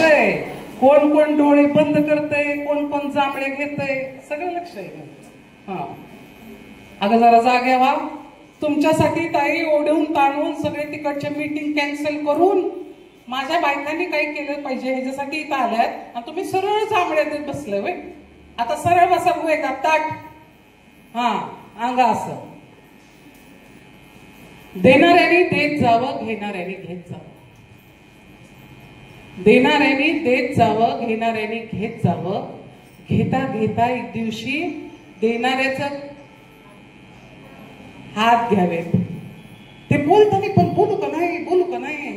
लक्ष आहे, कोण कोण डोळे बंद करतय, कोण कोण जांभळे घेतय, सगळं लक्ष आहे. हा अगं जरा जाग्या व्हा. तुमच्यासाठी ताई ओढून ताणून सगळे तिकडच्या मीटिंग कॅन्सल करून माझ्या बायकांनी काही केलं पाहिजे ह्याच्यासाठी इथं आल्यात आणि तुम्ही सरळ जांभळे देत बसले वय. आता सरळ बसा बुवे का ताट. हा अंगा असं देणाऱ्याने देत जावं, घेणाऱ्याने घेत जावं. देणाऱ्याने देत जावं, घेणाऱ्याने घेत जावं. घेता घेता एक दिवशी देणाऱ्याचा हात घ्यावेत. ते बोलताना पण बोलू का नाही, बोलू का नाही.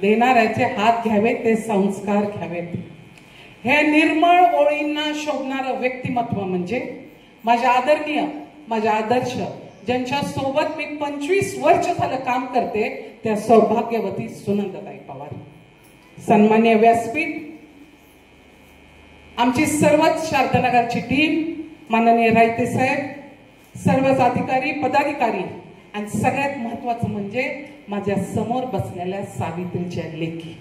देणाऱ्याचे हात घ्यावेत, ते संस्कार घ्यावेत. हे निर्मळ ओळींना शोभणारं व्यक्तिमत्व म्हणजे माझ्या आदरणीय, माझ्या आदर्श, ज्यांच्या सोबत मी 25 वर्ष झालं काम करते, त्या सौभाग्यवती सुनंदाताई पवार. सन्मान्य व्यासपीठ, आमची सर्वच शारदानगरची टीम, माननीय रायते साहेब, सर्वच अधिकारी पदाधिकारी आणि सगळ्यात महत्वाचं म्हणजे माझ्या समोर बसलेल्या सावित्रीच्या लेकी.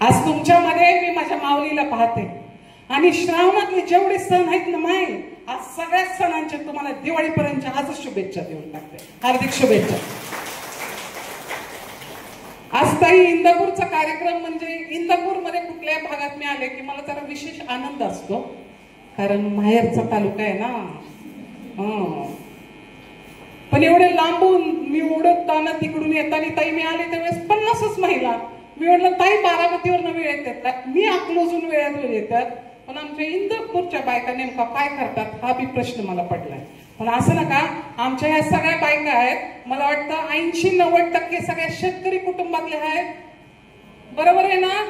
आज तुमच्यामध्ये मी माझ्या माऊलीला पाहते आणि श्रावणातले जेवढे सण आहेत ना माय, आज सगळ्या सणांच्या तुम्हाला दिवाळीपर्यंतच्या आजच शुभेच्छा देऊन टाकते. हार्दिक शुभेच्छा. आज ताई इंदापूरचा कार्यक्रम म्हणजे इंदापूरमध्ये कुठल्या भागात मी आले की मला जरा विशेष आनंद असतो, कारण माहेरचा तालुका आहे ना. पण एवढे लांबून मी ओढताना तिकडून येताना ताई मी आले त्यावेळेस 50च महिला. मी म्हटलं ताई बारामतीवर वेळ येतात, मी अकलूजून वेळेत येतात, पण आमच्या इंदापूरच्या बायका नेमका काय करतात हा बी प्रश्न मला पडलाय. पण असं नका, आमच्या ह्या सगळ्या बायका आहेत, मला वाटतं 80-90% सगळ्या शेतकरी कुटुंबातल्या आहेत. बरोबर आहे ना?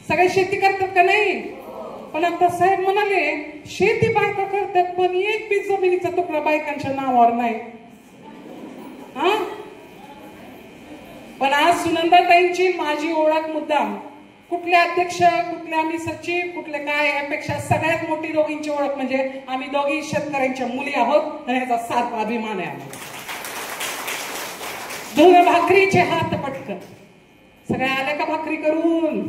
सगळे शेती करतात का नाही? पण आता साहेब म्हणाले शेती बायका करतात पण एक बी जमिनीचा तुकडा बायकांच्या नावावर नाही. हा पण आज सुनंदाताईंची माझी ओळख मुद्दाम कुठले अध्यक्ष, कुठले आम्ही सचिव, कुठले काय, यापेक्षा सगळ्यात मोठी दोघींची ओळख म्हणजे आम्ही दोघी शेतकऱ्यांच्या मुली आहोत आणि ह्याचा सार्थ अभिमान आहे आम्हाला. दोन भाकरीचे हात पटकन. सगळ्या आल्या का भाकरी करून?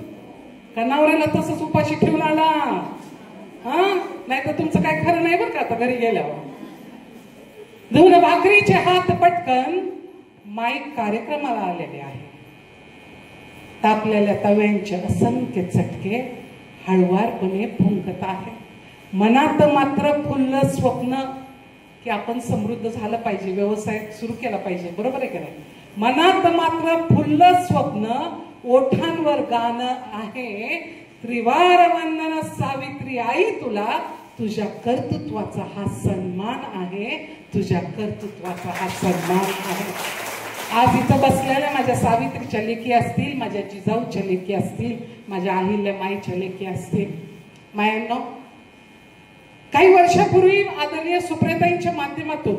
का नवऱ्याला तसंच उपाशी ठेवून आला? हा नाही तर तुमचं काय खरं नाही बरं का आता घरी गेल्यावर. दोन भाकरीचे हात पटकन माईक कार्यक्रमाला आलेले आहे. तापलेल्या तव्यांचे असंख्य चटके हळवारपणे फुंकत आहे. मनात मात्र फुललं स्वप्न की आपण समृद्ध झालं पाहिजे, व्यवसाय सुरू केला पाहिजे. बरोबर आहे का नाही? मनात मात्र फुललं स्वप्न, ओठांवर गाणं आहे, त्रिवार वंदन सावित्री आई तुला, तुझ्या कर्तृत्वाचा हा सन्मान आहे, तुझ्या कर्तृत्वाचा हा सन्मान आहे. आज इथं बसलेल्या माझ्या सावित्रीच्या लेकी असतील, माझ्या जिजाऊच्या लेकी असतील, माझ्या अहिल्यामाईच्या लेकी असतील. मायांनो, काही वर्षापूर्वी आदरणीय सुप्रियाताईंच्या माध्यमातून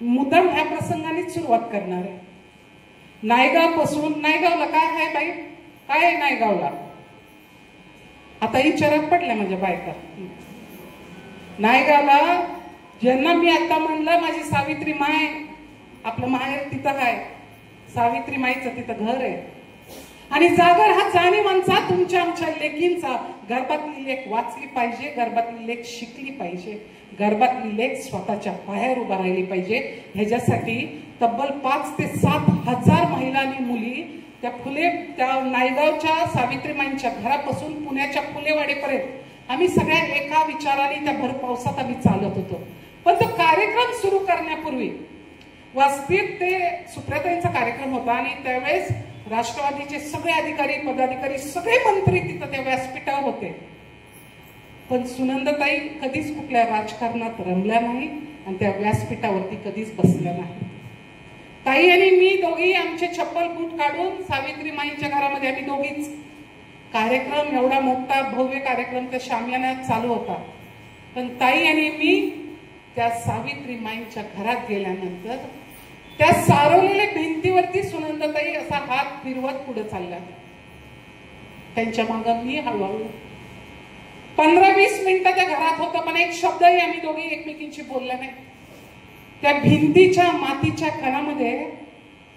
मुद्दाम ह्या प्रसंगानेच सुरुवात करणार आहे. नायगाव पासून, नायगावला काय आहे बाई, काय आहे नायगावला? आता विचारात पडल्या माझ्या बायका. नायगावला ज्यांना मी आता म्हणलं माझी सावित्री माय, आपलं माहेर तिथं आहे, सावित्री माईचं तिथं घर आहे. आणि जागर हा जाणीवांचा तुमच्या आमच्या लेकींचा. गर्भातली लेक वाचली पाहिजे, गर्भातली लेक शिकली पाहिजे, गर्भातली लेक स्वतःच्या पायावर उभा राहिली पाहिजे. ह्याच्यासाठी तब्बल 5 ते 7 हजार महिला आणि मुली त्या नायगावच्या सावित्रीमाईंच्या घरापासून पुण्याच्या फुलेवाडीपर्यंत आम्ही सगळ्या एका विचाराने त्या भर पावसात आम्ही चालत होतो. पण तो कार्यक्रम सुरू करण्यापूर्वी वास्तविक ते सुप्रियाताईंचा कार्यक्रम होता आणि त्यावेळेस राष्ट्रवादीचे सगळे अधिकारी पदाधिकारी सगळे मंत्री तिथं त्या व्यासपीठावर होते. पण सुनंदाताई कधीच कुठल्या राजकारणात रमल्या नाही आणि त्या व्यासपीठावरती कधीच बसल्या नाही. ताई आणि मी दोघी आमचे चप्पल बूट काढून सावित्री माईंच्या घरामध्ये आम्ही दोघीच कार्यक्रम, एवढा मोठा भव्य कार्यक्रम त्या शामियान्यात चालू होता. पण ताई आणि मी त्या सावित्री माईंच्या घरात गेल्यानंतर त्या सारवलेल्या भिंतीवरती सुनंदाताई असा हात फिरवत पुढे चालल्या. त्यांच्या मागं मी हळूहळू 15-20 मिनिटं त्या घरात होतं, पण एक शब्दही आम्ही दोघी एकमेकींशी बोलल्या नाही. त्या भिंतीच्या मातीच्या कणामध्ये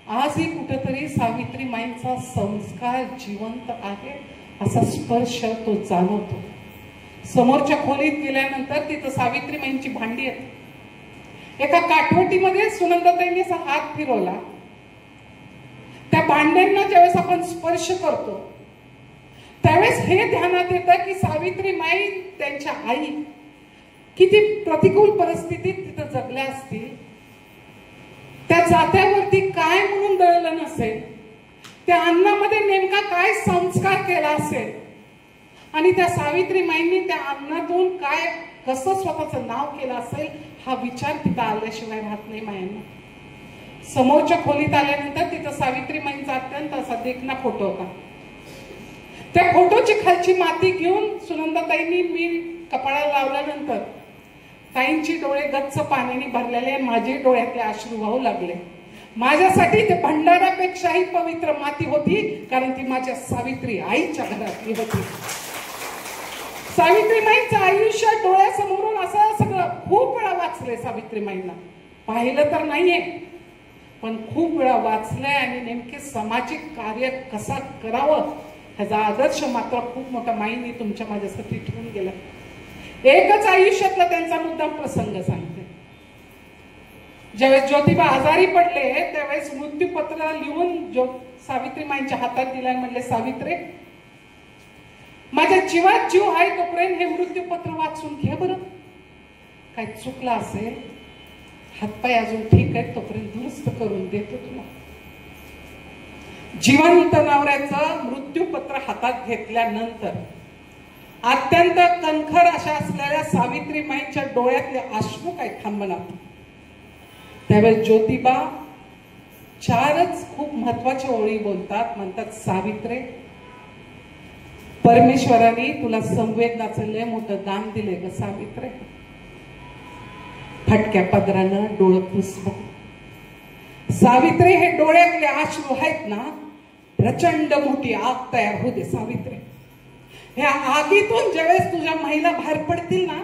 आजही कुठेतरी सावित्रीमाईंचा संस्कार जिवंत आहे असा स्पर्श तो जाणवतो. समोरच्या खोलीत गेल्यानंतर तिथं सावित्रीमाईंची भांडी आहेत. एका काठवटीमध्ये सुनंदाताईंनी असा हात फिरवला. त्या भांड्यांना ज्यावेळेस आपण स्पर्श करतो त्यावेळेस हे ध्यानात येतं की सावित्रीमाई त्यांच्या आई किती प्रतिकूल परिस्थितीत तिथं जगल्या असतील. त्या जात्यावरती काय म्हणून दळलं नसेल, त्या अन्नामध्ये नेमका काय संस्कार केला असेल आणि त्या सावित्रीमाईंनी त्या अन्नातून काय कसं स्वतःचं नाव केलं असेल हा विचार तिथं आल्याशिवाय राहत नाही मायांना. समोरच्या खोलीत आल्यानंतर तिथं सावित्रीमाईंचा अत्यंत असा देखणा फोटो होता. त्या फोटोची खालची माती घेऊन सुनंदाताईंनी मी कपाळाला लावल्यानंतर ताईंची डोळे गच्च पाण्याने भरलेले, माझे डोळ्यातले अश्रू वाहू लागले. माझ्यासाठी ते भंडारापेक्षाही पवित्र माती होती, कारण ती माझ्या सावित्री आईच्या घरातली होती. सावित्रीमाईंचं आयुष्य डोळ्यासमोरून असं सगळं खूप वेळा वाचलंय. सावित्रीमाईंना पाहिलं तर नाहीये, पण खूप वेळा वाचलंय आणि नेमके सामाजिक कार्य कसा करावं ह्याचा आदर्श मात्र खूप मोठा माईंनी तुमच्या माझ्यासाठी ठेवून गेला. एकच आयुष्यातला त्यांचा मुद्दाम प्रसंग सांगते. ज्यावेळेस ज्योतिबा आजारी पडले त्यावेळेस मृत्यूपत्र लिहून सावित्रीमाईंच्या हातात दिला आणि म्हणले, सावित्रे माझ्या जीवात जीव आहे तोपर्यंत हे मृत्यूपत्र वाचून घे बरं. काय चुकला असेल, हातपाय अजून ठीक आहेत तोपर्यंत दुरुस्त करून देतो तुला. जिवंत नवऱ्याचं मृत्यूपत्र हातात घेतल्यानंतर अत्यंत कणखर अशा असलेल्या सावित्रीमाईंच्या डोळ्यातले अश्रू काय थांबणार. त्यावेळेस ज्योतिबा चारच खूप महत्वाच्या ओळी बोलतात. म्हणतात, सावित्रे परमेश्वराने तुला संवेदनाचं लय मोठं दान दिले ग सावित्रे. फटक्या पदरानं डोळं पुसव सावित्रे. हे डोळ्यातले अश्रू आहेत ना, प्रचंड मोठी आग तयार होते सावित्रे. ह्या आगीतून ज्यावेळेस तुझ्या महिला बाहेर पडतील ना,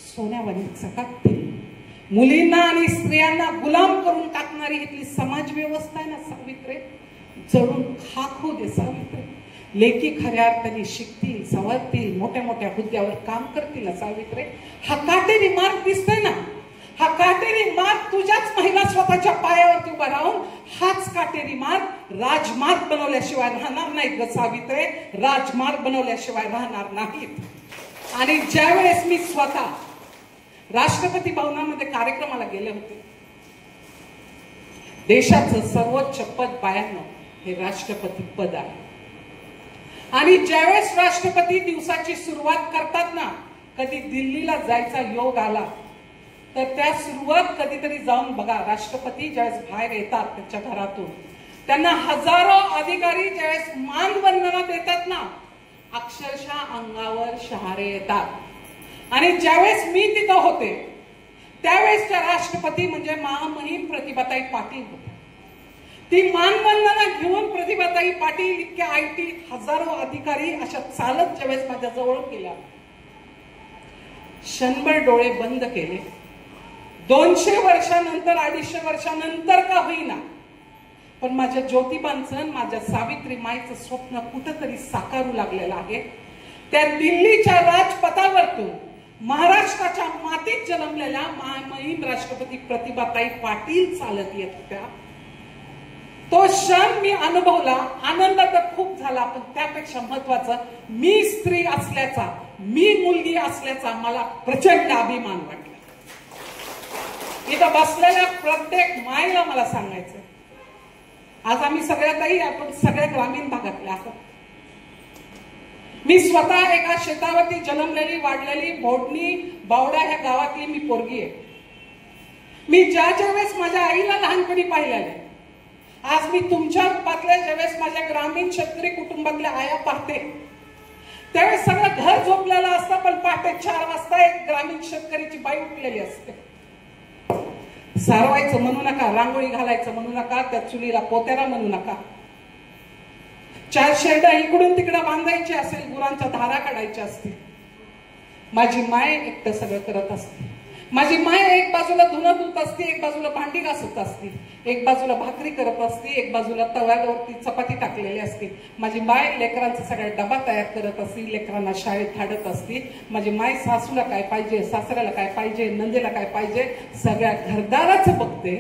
सोन्यावानी चकाकतील. मुलींना आणि स्त्रियांना गुलाम करून टाकणारी इथली समाज व्यवस्था आहे ना सावित्रे, जळून खाक होऊ दे सावित्रे. लेकी खऱ्या अर्थाने शिकतील, सवरतील, मोठ्या मोठ्या हुद्द्यावर काम करतील ना सावित्रे. हा काटेरी मार्ग दिसतोय ना, हा काटेरी मार्ग तुझ्याच महिला स्वतःच्या पायावरती उभा राहून हाच काटेरी मार्ग राजमार्ग बनवल्याशिवाय राहणार नाहीत ग सावित्रे. राजमार्ग बनवल्याशिवाय राहणार नाहीत. आणि ज्यावेळेस मी स्वतः राष्ट्रपती भवनामध्ये कार्यक्रमाला गेले होते, देशाचं सर्वोच्च पद बायांनो हे राष्ट्रपती पद आहे. आणि ज्यावेळेस राष्ट्रपती दिवसाची सुरुवात करतात ना, कधी दिल्लीला जायचा योग आला तर त्या सुरुवात कधीतरी जाऊन बघा. राष्ट्रपती ज्यावेळेस बाहेर येतात त्यांच्या घरातून, त्यांना हजारो अधिकारी ज्यावेळेस मानवंदना देतात ना, अक्षरशः अंगावर शहारे येतात. आणि ज्यावेळेस मी तिथं होते त्यावेळेसच्या राष्ट्रपती म्हणजे महामहिम प्रतिभाताई पाटील होते. ती मानवंदना घेऊन प्रतिभाताई पाटील इतक्या IT हजारो अधिकारी अशा चालत ज्यावेळेस माझ्या जवळ गेल्या, क्षणभर डोळे बंद केले. 200 वर्षानंतर 250 वर्षानंतर का होईना, पण माझ्या ज्योतिबांचं, माझ्या सावित्रीमाईचं स्वप्न कुठंतरी साकारू लागलेलं आहे. त्या दिल्लीच्या राजपथावरतून महाराष्ट्राच्या मातीत जन्मलेल्या महामहिम राष्ट्रपती प्रतिभाताई पाटील चालत येत होत्या. तो क्षण मी अनुभवला. आनंद तर खूप झाला, पण त्यापेक्षा महत्वाचं मी स्त्री असल्याचा, मी मुलगी असल्याचा मला प्रचंड अभिमान वाटला. इथं बसलेल्या प्रत्येक माईला मला सांगायचं, आज आम्ही सगळ्यातही आपण सगळ्या ग्रामीण भागातल्या आहोत. मी स्वतः एका शेतावरती जन्मलेली वाढलेली भोडणी बावडा ह्या गावातली मी पोरगी आहे. मी ज्या वेळेस माझ्या आईला लहानपणी पाहिलेले, आज मी तुमच्या रूपातल्या ज्यावेळेस माझ्या ग्रामीण शेतकरी कुटुंबातल्या आया पाहते, त्यावेळेस सगळं घर झोपलेलं असतं, पण पहाटे 4 वाजता एक ग्रामीण शेतकरीची बाई उठलेली असते. सारवायचं म्हणू नका, रांगोळी घालायचं म्हणू नका, त्या चुलीला पोत्याला म्हणू नका. 4 शेरडा इकडून तिकडं बांधायची असेल, गुरांच्या धारा काढायच्या असतील, माझी माय एकटं सगळं करत असते. माझी माय एक बाजूला धुणं धुत असते, एक बाजूला भांडी घासत असते, एक बाजूला भाकरी करत असते, एक बाजूला तव्यावरती चपाती टाकलेली असते. माझी माय लेकरांचा सगळा डबा तयार करत असते, लेकरांना शाळेत धाडत असते. माझी माय सासूला काय पाहिजे, सासऱ्याला काय पाहिजे, नंदेला काय पाहिजे, सगळ्या घरदाराचं बघते.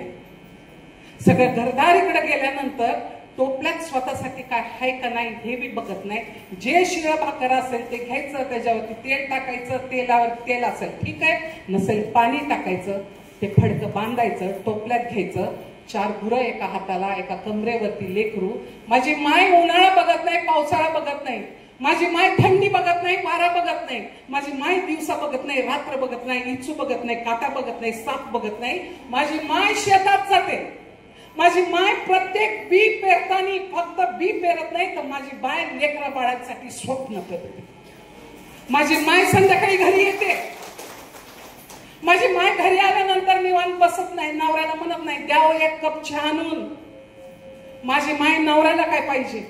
सगळ्या घरदारीकडे गेल्यानंतर टोपल्यात स्वतःसाठी काय आहे का नाही हे बी बघत नाही. जे शिळा भाकर असेल ते घ्यायचं, त्याच्यावरती तेल टाकायचं, तेलावर तेल असेल ठीक आहे, नसेल पाणी टाकायचं, ते फडकं बांधायचं, टोपल्यात घ्यायचं. 4 गुरं एका हाताला, एका कमरेवरती लेकरू. माझी माय उन्हाळा बघत नाही, पावसाळा बघत नाही. माझी माय थंडी बघत नाही, वारा बघत नाही. माझी माय दिवसा बघत नाही, रात्र बघत नाही, इचू बघत नाही, काटा बघत नाही, साप बघत नाही. माझी माय शेतात जाते. माझी माय प्रत्येक बी पेरताना फक्त बी पेरत नाही, तर माझी माय लेकरा बाळांसाठी स्वप्न करते. माझी माय संध्याकाळी घरी येते. माझी माय घरी आल्यानंतर निवांत बसत नाही, नवऱ्याला म्हणत नाही द्यावं 1 कप चहा आणून. माझी माय नवऱ्याला काय पाहिजे,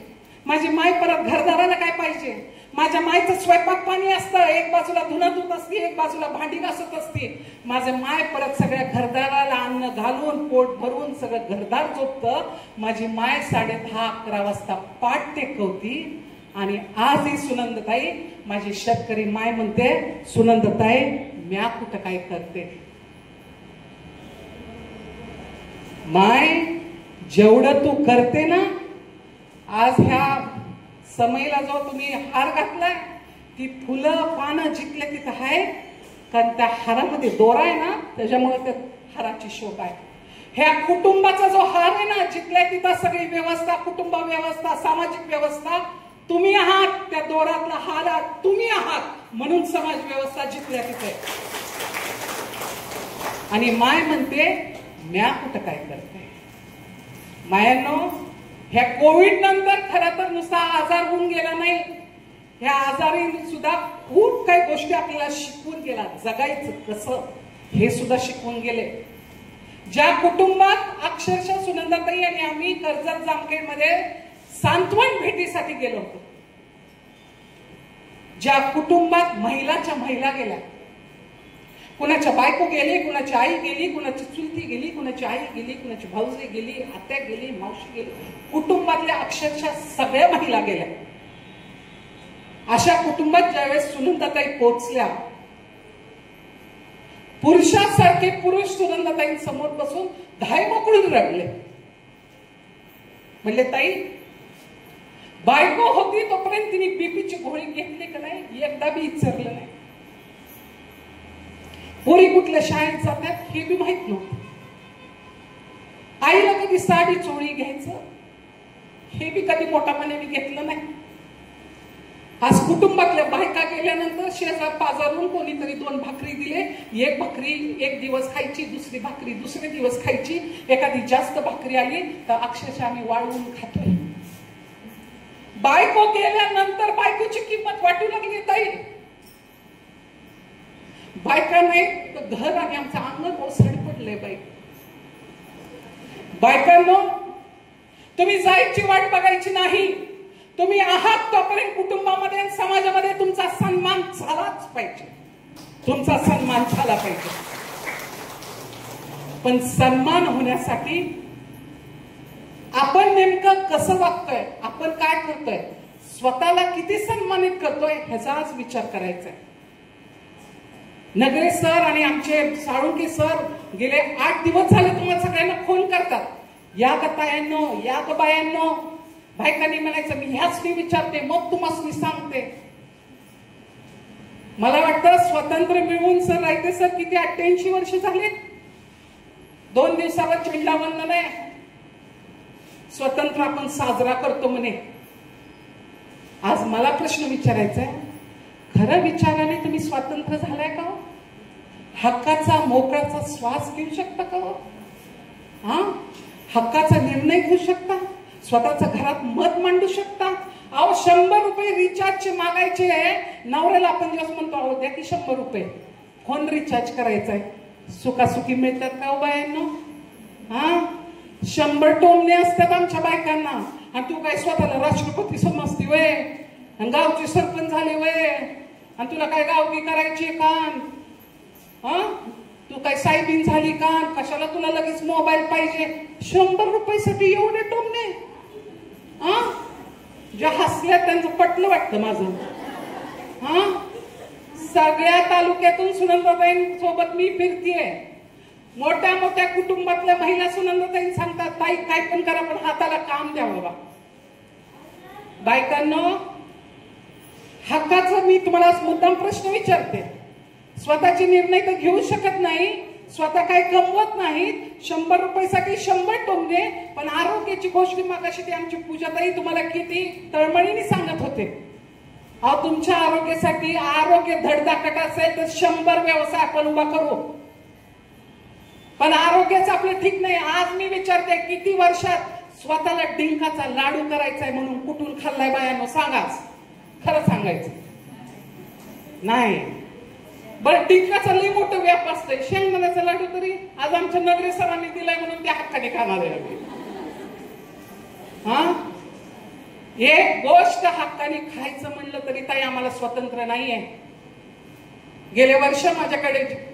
माझी माय परत घरदाराला काय पाहिजे. माझ्या मायचं स्वयंपाक पाणी असतं, एक बाजूला धुणं धुत असते, एक बाजूला भांडी घासत असते. माझे माय परत सगळ्या घरदाराला अन्न घालून पोट भरून सगळं घरदार झोपतं. माझी माय 10:30-11 वाजता पाठ टेकवती. आणि आजही सुनंदताई, माझी शेतकरी माय म्हणते, सुनंदताई म्या कुठं काय करते. माय जेवढं तू करते ना, आज ह्या समयला जो तुम्ही हार घातलाय, ती फुलं पानं जिथल्या तिथं आहे, कारण त्या हारामध्ये दोरा आहे ना, त्याच्यामुळे त्या हाराची शोभा आहे. ह्या कुटुंबाचा जो हार आहे ना, जिथल्या तिथं सगळी व्यवस्था, कुटुंब व्यवस्था, सामाजिक व्यवस्था तुम्ही आहात. त्या दोरातला हार तुम्ही आहात, म्हणून समाज व्यवस्था जिथल्या तिथे. आणि माय म्हणते म्या कुठं काय करते. मायांनो, ह्या कोविड नंतर खरं तर नुसता आजार होऊन गेला नाही, ह्या आजारी सुद्धा खूप काही गोष्टी आपल्याला शिकवून गेला. जगायचं कसं हे सुद्धा शिकवून गेले. ज्या कुटुंबात अक्षरशः सुनंदाताई आणि आम्ही कर्जत जामखेडमध्ये सांत्वन भेटीसाठी गेलो होतो, ज्या कुटुंबात महिलाच्या महिला गेल्या, कुणाच्या बायको गेली, कुणाची आई गेली, कुणाची चुलती गेली, कुणाची आई गेली, कुणाची भाऊजी गेली, आत्या गेली, मावशी गेली, कुटुंबातल्या अक्षरशः सगळ्या महिला गेल्या. अशा कुटुंबात ज्यावेळेस सुनंदाताई पोहोचल्या, पुरुषासारखे पुरुष सुनंदाताईंसमोर बसून धाय मोकळून रडले. म्हणले ताई, बायको होती तोपर्यंत तिने बीपीची गोळी घेतली का नाही एकदा बी विचारलं नाही. पोरी कुठल्या शाळेत जातात हे बी माहित नव्हतं. आईला कधी साडी चोळी घ्यायचं हे बी कधी मोठापणे घेतलं नाही. आज कुटुंबातल्या बायका गेल्यानंतर शेजार पाजारून कोणीतरी 2 भाकरी दिले, 1 भाकरी 1 दिवस खायची, दुसरी भाकरी दुसरे दिवस खायची. एखादी जास्त भाकरी आली तर अक्षरशः आम्ही वाळवून खातोय. बायको गेल्यानंतर बायकोची किंमत वाटू लागली ताई. बायका नाही तर घर आणि आमचं अंगण ओसड पडलंय. बाई बायकांनो, तुम्ही जायची वाट बघायची नाही. तुम्ही आहात तोपर्यंत कुटुंबामध्ये समाजामध्ये तुमचा सन्मान झालाच पाहिजे, तुमचा सन्मान झाला पाहिजे. पण सन्मान होण्यासाठी आपण नेमकं कसं वागतोय, आपण काय करतोय, स्वतःला किती सन्मानित करतोय ह्याचा आज विचार करायचा आहे. नगरे सर आणि आमचे साळुंके सर गेले 8 दिवस झाले तुम्हाला सगळ्यांना फोन करतात, या ग तायांनो, या ग बायांनो. बायकांनी म्हणायचं मी ह्याच मी विचारते मग तुम्हाला सांगते. मला वाटतं स्वतंत्र मिळवून सर राहते सर किती 88 वर्ष झाले. 2 दिवसावर झेंडावंदन आहे, स्वतंत्र आपण साजरा करतो म्हणे. आज मला प्रश्न विचारायचा आहे, खरं विचाराने तुम्ही स्वतंत्र झालाय का? हक्काचा मोकळाचा श्वास घेऊ शकता का? हक्काचा निर्णय घेऊ शकता? स्वतःच्या घरात मत मांडू शकता? अहो 100 रुपये रिचार्जचे मागायचे, नवऱ्याला आपण दिवस म्हणतो अहो द्या की 100 रुपये, फोन रिचार्ज करायचा आहे. सुखासुखी मिळतात का हो बायांनो? 100 टोमणे असतात आमच्या बायकांना. आणि तू काय स्वतःला राष्ट्रपती समजती वय, गावची सरपंच झाले वय, आणि तुला काय गावकी करायची काम? तू काय साहेबीन झाली का? कशाला तुला लगेच मोबाईल पाहिजे? 100 रुपयासाठी एवढे टोमणे? हा, ज्या हसल्या त्यांचं पटलं वाटतं माझं. हा, सगळ्या तालुक्यातून सुनंदाताईं सोबत मी फिरतीये. मोठ्या मोठ्या कुटुंबातल्या महिला सुनंदाताईं सांगतात, ताई काय पण करा पण हाताला काम द्या बाबा. बायकांनो, हक्काचा मी तुम्हाला मुद्दाम प्रश्न विचारते. स्वतःचे निर्णय तर घेऊ शकत नाही, स्वतः काय कमवत नाहीत, 100 रुपयासाठी 100 टोमणे. पण आरोग्याची गोष्ट मागाशी ती आमची पूजाताई तुम्हाला किती तळमळीने सांगत होते. अहो, तुमच्या आरोग्यासाठी आरोग्य धडधाकट असेल तर 100 व्यवसाय आपण उभा करू, पण आरोग्याचं आपलं ठीक नाही. आज मी विचारते, किती वर्षात स्वतःला डिंकाचा लाडू करायचाय म्हणून कुठून खाल्लाय बायानो? सांगाच, खरं सांगायचं नाही. बरं, डिंकाचा लई मोठं व्याप असतंय, शेंगदाण्याचा लाडू तरी आज आमच्या नगरे सरांनी दिलाय म्हणून त्या हक्काने खाणार आहे. हा, एक गोष्ट हक्काने खायचं म्हणलं तरी ताई आम्हाला स्वतंत्र नाहीये. गेल्या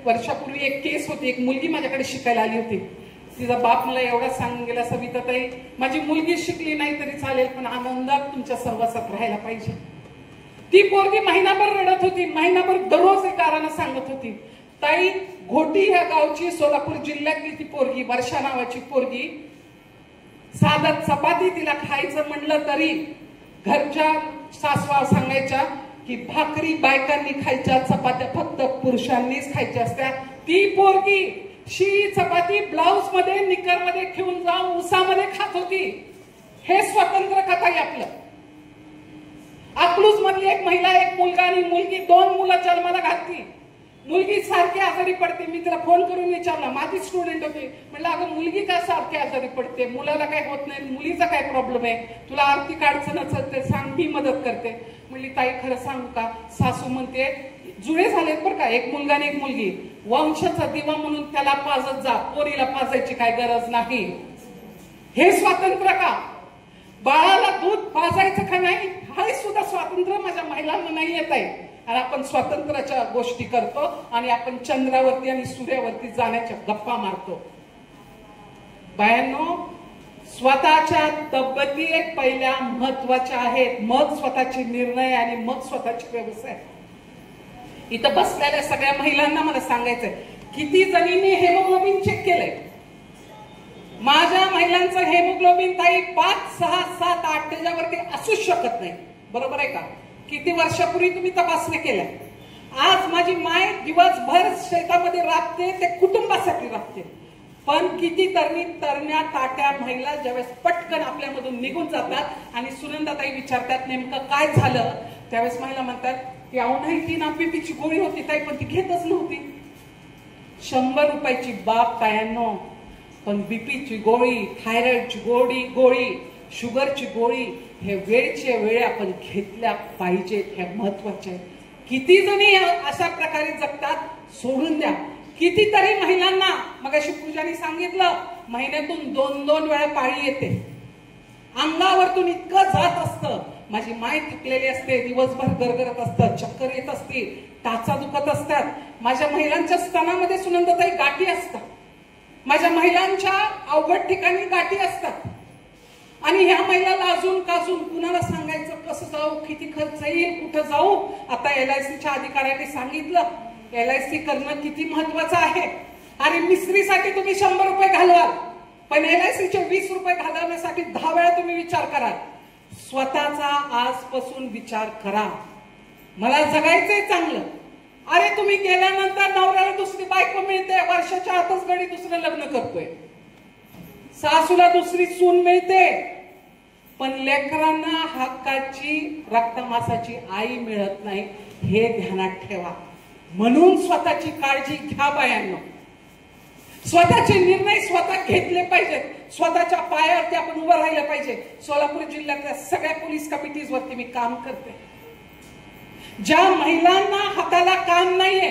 वर्षापूर्वी एक केस होती. एक मुलगी माझ्याकडे शिकायला आली होती. तिचा बाप मला एवढा सांगून गेला, सविताताई माझी मुलगी शिकली नाही तरी चालेल पण आनंदात तुमच्या सहवासात राहायला पाहिजे. ती पोरगी महिनाभर रडत होती, महिनाभर दररोज एक कारण सांगत होती. ताई, घोटी ह्या गावची सोलापूर जिल्ह्यातली ती पोरगी, वर्षा नावाची पोरगी, साधं चपाती तिला खायचं म्हणलं तरी घरच्या सासवा सांगायच्या की भाकरी बायकांनी खायच्या, चपात्या फक्त पुरुषांनीच खायच्या असत्या. ती पोरगी शी चपाती ब्लाउज मध्ये निकर मध्ये घेऊन जाऊन उसामध्ये खात होती. हे स्वतंत्र कथा आहे आपलं. अकलूज मधली एक महिला, एक मुलगा आणि मुलगी, 2 मुलं जन्माला घातली. मुलगी सारखी आजारी पडते. मी तिला फोन करून विचारला, माझी स्टुडंट होती, म्हणलं अगं मुलगी का सारखी आजारी पडते? मुलाला काय होत नाही, मुलीचा काय प्रॉब्लेम आहे? तुला आर्थिक अडचण असेल तर सांग, मी मदत करते. म्हणली ताई खरं सांगू का, सासू म्हणते जुळे झालेत बरं का, एक मुलगा आणि एक मुलगी, वंशाचा दिवा म्हणून त्याला पाजत जा, पोरीला पाजायची काय गरज नाही. हे स्वातंत्र्य का? बाळाला दूध पाजायचं का नाही, हे सुद्धा स्वातंत्र्य माझ्या महिलांना नाही येत आहे. आणि आपण स्वातंत्र्याच्या गोष्टी करतो आणि आपण चंद्रावरती आणि सूर्यावरती जाण्याच्या गप्पा मारतो. बायांनो, स्वतःच्या तब्येती एक पहिल्या महत्वाच्या आहेत, मग स्वतःचे निर्णय आणि मग स्वतःचे व्यवसाय. इथं बसलेल्या सगळ्या महिलांना मला सांगायचंय, किती जणींनी हेमोग्लोबिन चेक केलंय? माझ्या महिलांचं हेमोग्लोबिन ताई 5, 6, 7, 8 त्याच्यावरती असूच शकत नाही. बरोबर आहे का? किती वर्षापूर्वी तुम्ही तपासणी केल्या? आज माझी माय दिवसभर शेतामध्ये राबते, ते कुटुंबासाठी राबते. पण किती तरण्या ताट्या महिला ज्यावेळेस पटकन आपल्यामधून निघून जातात आणि सुनंदाताई विचारतात नेमकं काय झालं, त्यावेळेस महिला म्हणतात की अहो नाही, ती ना बीपीची गोळी होती ताई, पण ती घेतच नव्हती. 100 रुपयाची बाब तायांनो, पण बीपीची गोळी, थायरॉइडची गोळी, शुगरची गोळी हे वेळच्या वेळ आपण घेतल्या पाहिजेत, हे महत्वाचे आहे. किती जणी अशा प्रकारे जगतात, सोडून द्या. कितीतरी महिलांना मगाशी पूजाने सांगितलं, महिन्यातून 2-2 वेळा पाळी येते, अंगावरतून इतकं जात असतं. माझी माय थकलेली असते, दिवसभर गरगरत असतं, चक्कर येत असते, टाचा दुखत असतात. माझ्या महिलांच्या स्तनामध्ये सुनंदाताई गाठी असतात, माझ्या महिलांच्या अवघड ठिकाणी गाठी असतात. आणि ह्या महिला लाजून काजून कुणाला सांगायचं, कसं जाऊ, किती खर्च येईल, कुठं जाऊ. आता LICच्या अधिकाऱ्यांनी सांगितलं LIC करणं किती महत्वाचं आहे. आणि मिस्त्रीसाठी तुम्ही 100 रुपये घालवाल, पण LICचे 20 रुपये घालवण्यासाठी 10 वेळा तुम्ही विचार करा. स्वतःचा आजपासून विचार करा. मला जगायचंय चांगलं. अरे तुम्ही गेल्यानंतर नवऱ्याला दुसरी बायको मिळते, वर्षाच्या आतच गडी दुसरं लग्न करतोय, सासूला दुसरी सून मिळते, पण लेकरांना हक्काची रक्तमासाची आई मिळत नाही, हे ध्यानात ठेवा. म्हणून स्वतःची काळजी घ्या बायांनो. स्वतःचे निर्णय स्वतः घेतले पाहिजेत, स्वतःच्या पायावरती आपण उभं राहिलं पाहिजे. सोलापूर जिल्ह्यातल्या सगळ्या पोलीस कमिटीज वरती मी काम करते. ज्या महिलांना हाताला काम नाहीये,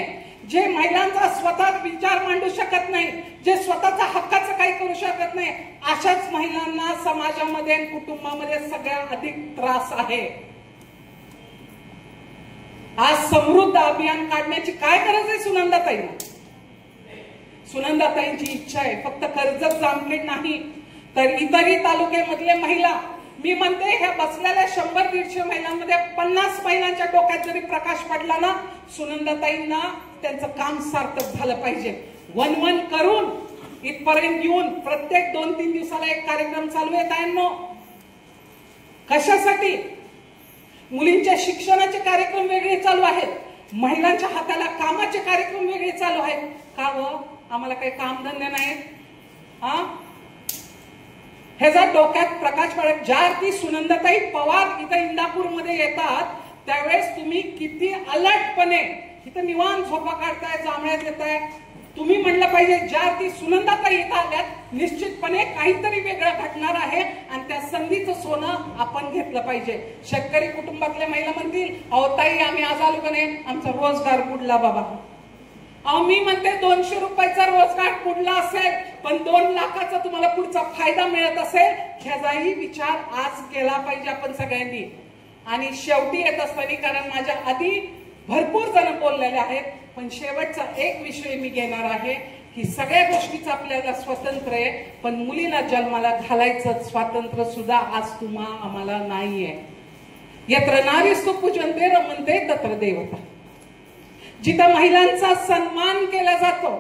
जे महिलांचा स्वतः विचार मांडू शकत नाही, जे स्वतःचा हक्काचं काही करू शकत नाही, अशाच महिलांना समाजामध्ये आणि कुटुंबामध्ये सगळ्यात अधिक त्रास आहे. आज समृद्ध अभियान काढण्याची काय गरज आहे सुनंदाताईंना? सुनंदाताईंची इच्छा आहे फक्त कर्जत जामखेड नाही तर इतरही तालुक्यामधले महिला, मी म्हणते ह्या बसलेल्या 100-150 महिलांमध्ये 50 महिलांच्या डोक्यात जरी प्रकाश पडला ना, सुनंदाताईंना त्यांचं काम सार्थक झालं पाहिजे. वन करून इथपर्यंत येऊन प्रत्येक 2-3 दिवसाला एक कार्यक्रम चालू आहे ताईंनो. कशासाठी? मुलींच्या शिक्षणाचे कार्यक्रम वेगळे चालू आहेत, महिलांच्या हाताला कामाचे कार्यक्रम वेगळे चालू आहेत. का व आम्हाला काही कामधंदे नाहीत? हे जर डोक्यात प्रकाश पडत, ज्या ती सुनंदाताई पवार इथं इंदापूरमध्ये येतात त्यावेळेस तुम्ही किती अलर्टपणे इथं निवांत झोपा काढताय, जांभळ्या देताय. तुम्ही म्हणलं पाहिजे ज्या ती सुनंदाताई इथं आल्यात निश्चितपणे काहीतरी वेगळं घडणार आहे आणि त्या संधीचं सोनं आपण घेतलं पाहिजे. शेतकरी कुटुंबातल्या महिला म्हणतील, अहो ताई आम्ही आज आलो का नाही, आमचा रोजगार बुडला बाबा. अहो मी म्हणते 200 रुपयाचा रोजगार बुडला असेल पण 2 लाखाचा तुम्हाला पुढचा फायदा मिळत असेल, ह्याचाही विचार आज केला पाहिजे आपण सगळ्यांनी. आणि शेवटी येत असताना, कारण माझ्या आधी भरपूर जण बोललेले आहेत, पण शेवटचा एक विषय मी घेणार आहे की सगळ्या गोष्टीचं आपल्याला स्वातंत्र्य आहे पण मुलीला जन्माला घालायचं स्वातंत्र्य सुद्धा आज आम्हाला नाहीये. यत्र नारीस्तु पूजन्ते रमन्ते तत्र देवता. जिथं महिलांचा सन्मान केला जातो,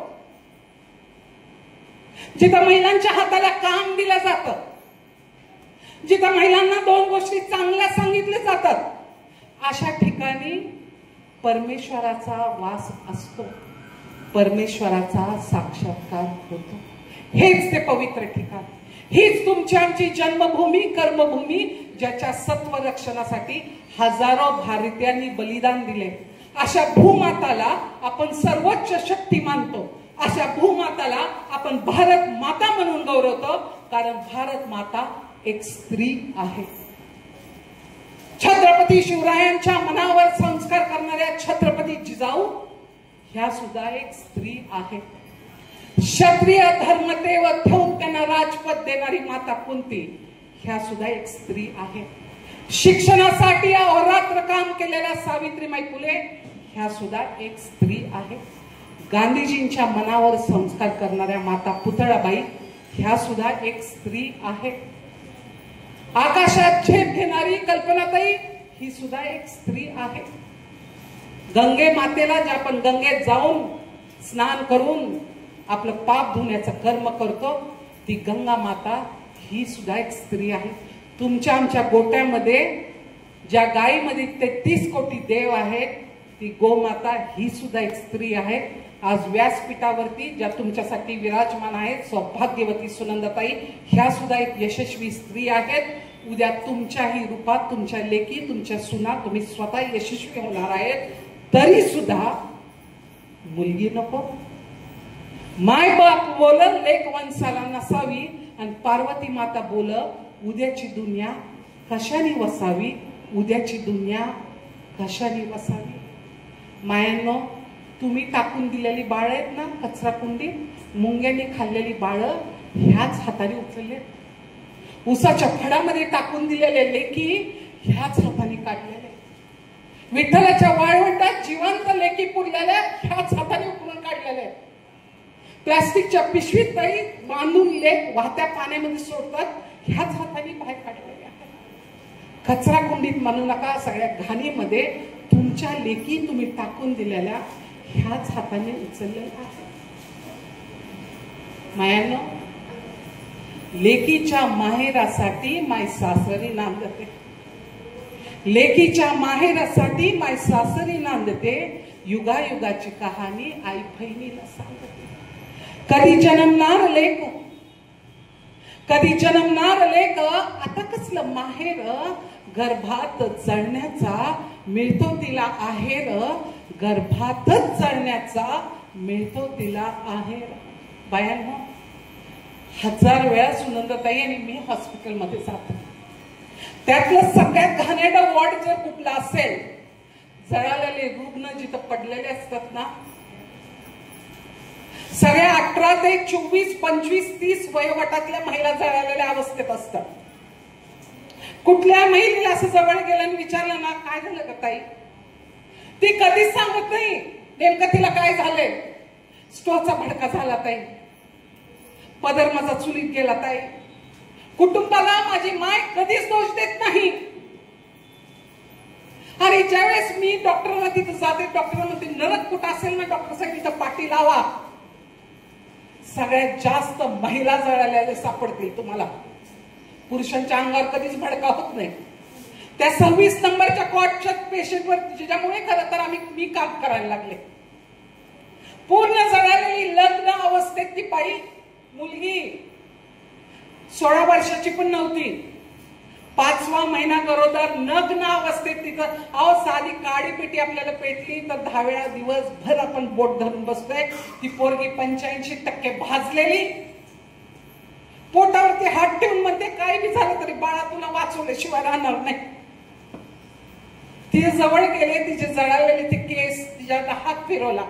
जिथं महिलांच्या हाताला काम दिलं जातं, जिथं महिलांना 2 गोष्टी चांगल्या सांगितल्या जातात, अशा ठिकाणी परमेश्वराचा वास असतो, परमेश्वराचा साक्षात्कार होतो. हेच ते पवित्र ठिकाण, हीच तुमची आमची जन्मभूमी, कर्मभूमी, ज्याच्या सत्व रक्षणासाठी हजारो भारतीयांनी बलिदान दिले. अशा भूमाताला आपण सर्वोच्च शक्ती मानतो, अशा भूमाताला आपण भारत माता म्हणून गौरवतो, कारण भारत माता एक स्त्री आहे. छत्रपती शिवरायांच्या मनावर संस्कार करणाऱ्या छत्रपती जिजाऊ ह्या सुद्धा एक स्त्री आहे. क्षत्रिय धर्मतेव ठेवून त्यांना राजपद देणारी माता कुंती ह्या सुद्धा एक स्त्री आहे. शिक्षणासाठी अहोरात्र काम केलेल्या सावित्रीबाई फुले ह्या सुद्धा एक स्त्री आहे. गांधीजींच्या मनावर संस्कार करणाऱ्या माता पुतळाबाई ह्या सुद्धा एक स्त्री आहे. आकाशात झेप घेणारी कल्पनाताई ही सुद्धा एक स्त्री आहे. गंगे मातेला जे आपण गंगेत जाऊन स्नान करून आपलं पाप धुण्याचं कर्म करतो, ती गंगा माता ही सुद्धा एक स्त्री आहे. तुमच्या आमच्या गोट्यामध्ये ज्या गायीमध्ये 33 कोटी देव आहेत, ती गोमाता ही सुद्धा एक स्त्री आहे. आज व्यासपीठावरती ज्या तुमच्यासाठी विराजमान आहेत सौभाग्यवती सुनंदाताई ह्या सुद्धा एक यशस्वी स्त्री आहेत. उद्या तुमच्याही रूपात तुमच्या लेकी, तुमच्या सुना, तुम्ही स्वतः यशस्वी होणार आहेत. तरी सुद्धा मुलगी नको. माय बाप बोल लेक वंशाला नसावी आणि पार्वती माता बोल उद्याची दुनिया कशाने वसावी, उद्याची दुनिया कशाने वसावी. मायांनो, तुम्ही टाकून दिलेली बाळ आहेत ना कचरा कुंडीत, मुंग्यांनी खाल्लेली बाळ ह्याच हाताने उचलले. उसाच्या फडामध्ये टाकून दिलेले लेकी ह्याच हाताने काढलेले. विठ्ठलाच्या वाळवंटात जिवंत लेकी पुरलेल्या ह्याच हाताने उकळून काढलेले. प्लास्टिकच्या पिशवीत तरी बांधून लेक वाहत्या पाण्यामध्ये सोडतात ह्याच हाताने बाहेर काढलेले आहेत. कचरा कुंडीत म्हणू नका, सगळ्या घाणीमध्ये तुमच्या लेकी तुम्ही टाकून दिलेल्या ह्याच हाताने उचललेल्या आहेत. मायांनो, लेकीच्या माहेरासाठी माय सासरी नांदते, लेकीच्या माहेरासाठी माय सासरी नांदते, युगायुगाची कहाणी आई बहिणीला सांगते. कधी जन्मनार लेक, कधी जन्मनार लेक, आता कसलं माहेर, गर्भात जळण्याचा मिळतो तिला आहेर, गर्भातच जळण्याचा मिळतो तिला आहेर. बायांनो, 1000 वेळा सुनंदाताई आणि मी हॉस्पिटलमध्ये जातो. त्यातलं सगळ्यात घाणेरडं वॉर्ड जर कुठला असेल, जळालेले रुग्ण जिथं पडलेले असतात ना, सगळ्या 18 ते 24, 25, 30 वयोगटातल्या महिला जळालेल्या अवस्थेत असतात. कुठल्या महिलेला असं जवळ गेलं आणि विचारलं ना काय झालं का ताई, ती कधीच सांगत नाही नेमकं तिला काय झालंय. स्टोचा भडका झाला ताई, पदर माझा चुलीत गेला ताई. कुटुंबाला माझी माय कधीच दोष देत नाही. आणि ज्यावेळेस मी डॉक्टरला तिथं जाते, डॉक्टर म्हणते नरक कुठं असेल ना डॉक्टर साहेब इथं पाठी लावा. सगळ्यात जास्त महिला जळालेल्या सापडतील तुम्हाला. पुरुषांच्या अंगावर कधीच भडका होत नाही. त्या 26 नंबरच्या कॉटच्या पेशंटवर ज्याच्यामुळे खरं तर मी काम करायला लागले. पूर्ण जळालेली लग्न अवस्थेत ती बाई, मुलगी 16 वर्षाची पण नव्हती. 5वा महिना गरोदर, नग्न अवस्थेत तिथं. अहो साधी काळी पेटी आपल्याला पेटली तर 10 वेळा दिवसभर आपण बोट धरून बसतोय. ती पोरगी 85% भाजलेली, पोटावरती हात ठेवून म्हणते काही बी झालं तरी बाळा तुला वाचवल्याशिवाय राहणार नाही. ती जवळ गेले, तिचे जळालेले ते केस, तिच्या हात फिरवला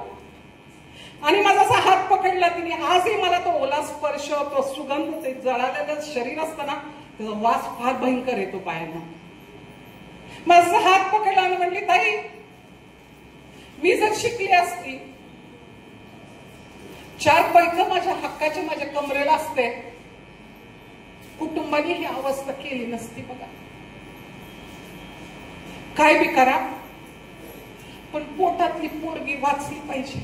आणि माझा असा हात पकडला तिने. आजही मला तो ओला स्पर्श, तो सुगंध, ते जळालेलं शरीर असताना त्याचा वास फार भयंकर येतो पायांना. माझा हात पकडला आणि म्हणली ताई मी जर शिकली असती, 4 पैक माझ्या हक्काचे माझ्या कमरेला असते, कुटुंबाने ही अवस्था केली नसती. बघा काय बी करा पण पोटातली पोरगी वाचली पाहिजे.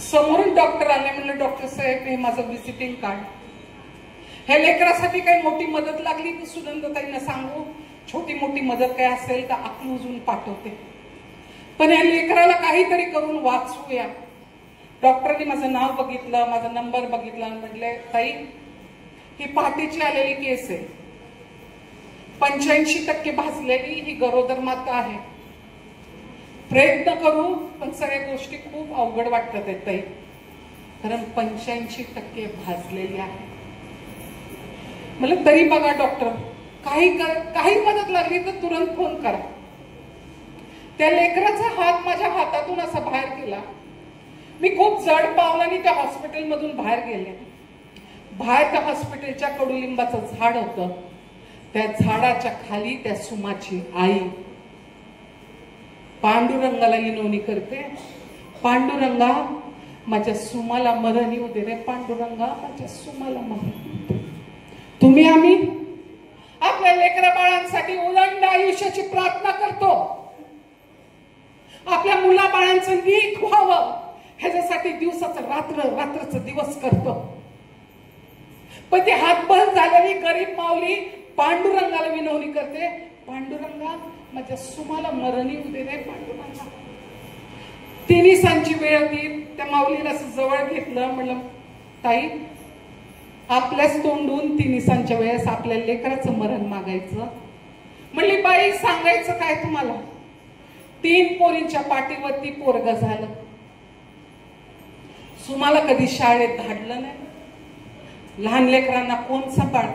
समोरून डॉक्टर आले, म्हणलं डॉक्टर साहेब हे माझं व्हिजिटिंग कार्ड, ह्या लेकरासाठी काही मोठी मदत लागली तर सुगंधताईंना सांगू, छोटी मोठी मदत काय असेल तर अकलूजून पाठवते, पण या लेकराला काहीतरी करून वाचवूया. डॉक्टरनी माझं नाव बघितलं, माझा नंबर बघितला आणि म्हटले ताई ही पहाटेची आलेली केस आहे, 85% भाजलेली ही गरोदर माता आहे. प्रयत्न करू पण सगळ्या गोष्टी खूप अवघड वाटतात आहेत ताई, कारण 85% भाजलेली आहे. मला तरी बघा डॉक्टर काही मदत लागली तर तुरंत फोन करा. त्या लेकराचा हात माझ्या हातातून असा बाहेर गेला. मी खूप जड पावलांनी त्या हॉस्पिटल मधून बाहेर गेले. बाहेर त्या हॉस्पिटलच्या कडुलिंबाचं झाड होतं, त्या झाडाच्या खाली त्या सुमाची आई पांडुरंगाला विनवणी करते, पांडुरंगा माझ्या सुमाला मरण येऊ दे रे, पांडुरंगा माझ्या सुमाला मरण. तुम्ही आम्ही आपल्या लेकरा बाळांसाठी उदंड आयुष्याची प्रार्थना करतो, आपल्या मुला बाळांचं नीट व्हावं ह्याच्यासाठी दिवसाचं रात्रचं दिवस करतो. पण ती हातबल झालेली गरीब माऊली पांडुरंगाला विनवणी करते, पांडुरंगा माझ्या सुमाला मरण येऊ दे रे पांडुरंगा. 3 सांची वेळ होती. त्या माऊलीला जवळ घेतलं, म्हणलं ताई आपल्याच तोंडून 3 सांच्या वेळेस आपल्या लेकराचं मरण मागायचं. म्हणली बाई सांगायचं काय तुम्हाला, 3 पोरींच्या पाठीवरती पोरग झालं. सुमाला कधी शाळेत धाडलं नाही. लहान लेकरांना कोण सांभाळ,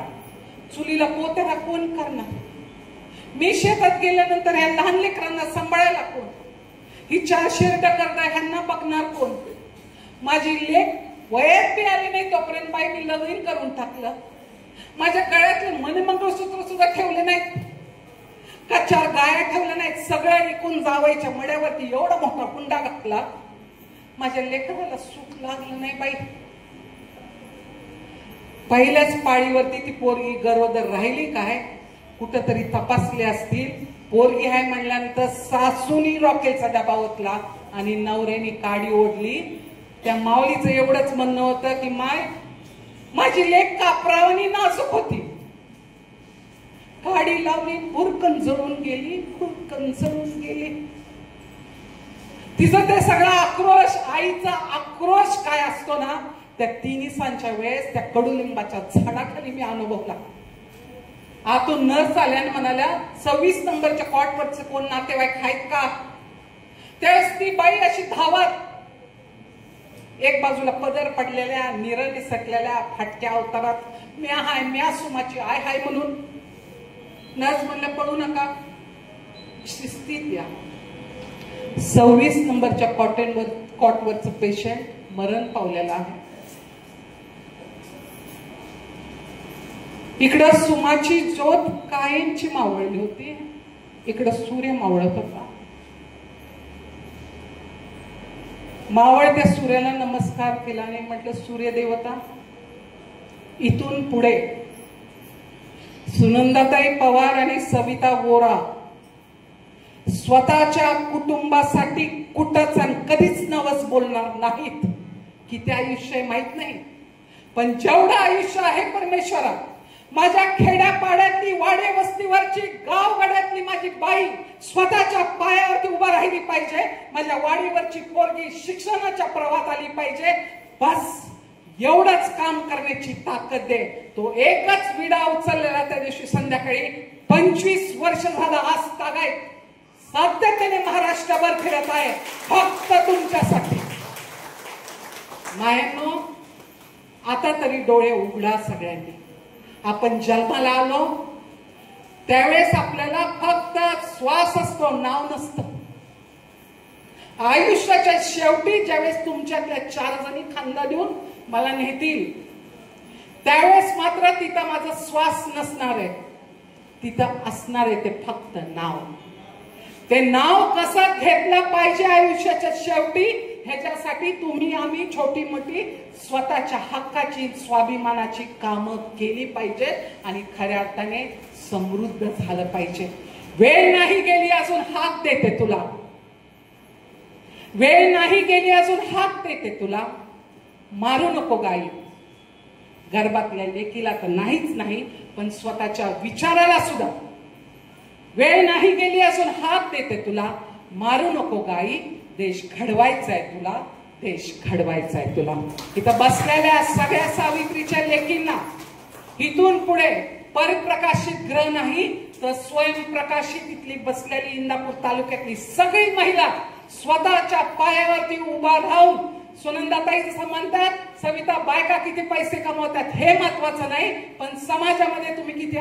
चुलीला पोत्याला कोण करणार. मी शेतात गेल्यानंतर ह्या लहान लेकरांना सांभाळायला कोण, ही 4 शेरड करणार ह्यांना बघणार कोण. माझी लेक वयात बी आली नाही तोपर्यंत बाई मी लग्न करून टाकलं. माझ्या गळ्यातले मणिमंगळसूत्र सुद्धा ठेवले नाहीत, का 4 गाया ठेवल्या नाहीत. सगळं विकून जावायच्या मड्यावरती एवढा मोठा हुंडा घातला. माझ्या लेकराला सुख लागलं नाही बाई. पहिल्याच पाळीवरती ती पोरगी गरोदर राहिली काय, कुठंतरी तपासले असतील. पोरगी आहे म्हणल्यानंतर सासूनी रॉकेलचा डबा ओतला आणि नवऱ्याने काडी ओढली. त्या माऊलीचं एवढंच म्हणणं होतं की माय माझी लेक कापरावानी नाजूक होती. काडी लावली, भुरकन जळून गेली, भुरकन जळून गेली. तिचं ते सगळा आक्रोश, आईचा आक्रोश काय असतो ना, त्या 3 सांच्या वेळेस त्या कडुलिंबाच्या झाडाखाली मी अनुभवला. आतून नर्स आल्याने म्हणाल्या 26 नंबरच्या कॉटवरचे कोण नातेवाईक आहेत का. त्यावेळेस ती बाई अशी धावत, एक बाजूला पदर पडलेल्या, निरणी सटलेल्या फाटक्या अवतारात, म्या हाय म्या सुमाची आय हाय म्हणून. नर्स म्हणलं पळू नका, शिस्तीत या. 26 नंबरच्या कॉटवरचं पेशंट मरण पावलेलं आहे. इकडं सुमाची ज्योत कायमची मावळली होती, इकडं सूर्य मावळत होता. मावळत्या सूर्याला नमस्कार केला आणि म्हटलं, सूर्यदेवता, इथून पुढे सुनंदाताई पवार आणि सविता वोरा स्वतःच्या कुटुंबासाठी कुठंच आणि कधीच नवस बोलणार नाहीत. किती आयुष्य माहित नाही, पण जेवढं आयुष्य आहे परमेश्वरात, माझ्या खेड्यापाड्यातली, वाडे वस्तीवरची, गावगाड्यातली माझी बाई स्वतःच्या पायावरती उभा राहिली पाहिजे. माझ्या वाडीवरची पोरगी शिक्षणाच्या प्रवाहात आली पाहिजे. बस एवढंच काम करण्याची ताकद दे. तो एकच विडा उचललेला त्या दिवशी संध्याकाळी 25 वर्ष झालं आज तागायत सातत्याने महाराष्ट्रभर फिरत आहे, फक्त तुमच्यासाठी. मायांनो, आता तरी डोळे उघडा सगळ्यांनी. आपण जन्माला आलो त्यावेळेस आपल्याला फक्त श्वास असतो, नाव नसतं. आयुष्याच्या शेवटी ज्यावेळेस तुमच्यातल्या 4 जणी खांदा देऊन मला नेतील, त्यावेळेस मात्र तिथं माझा श्वास नसणार आहे. तिथं असणार आहे ते फक्त नाव. ते नाव कसं घेतलं पाहिजे आयुष्याच्या शेवटी, ह्याच्यासाठी तुम्ही आम्ही छोटी मोठी स्वतःच्या हक्काची, स्वाभिमानाची कामं केली पाहिजेत आणि खऱ्या अर्थाने समृद्ध झालं पाहिजे. वेळ नाही गेली अजून, हात देते तुला. वेळ नाही गेली अजून, हात देते तुला. मारू नको गाई. गर्भातल्या लेकीला तर नाहीच नाही, पण स्वतःच्या विचाराला सुद्धा वेळ नाही गेली अजून, हात देते तुला. मारू नको गाई. देश घडवायचा आहे तुला, देश घडवायचा आहे तुला. इथं बसलेल्या सगळ्या सावित्रीच्या लेकींना इथून पुढे परिप्रकाशित ग्रह नाही तर स्वयंप्रकाशित इथली बसलेली इंदापूर तालुक्यातली सगळी महिला स्वतःच्या पायावरती उभा राहून, सुनंदाताई जसं म्हणतात, सविता बायका किती पैसे कमवतात हे महत्वाचं नाही, पण समाजामध्ये तुम्ही किती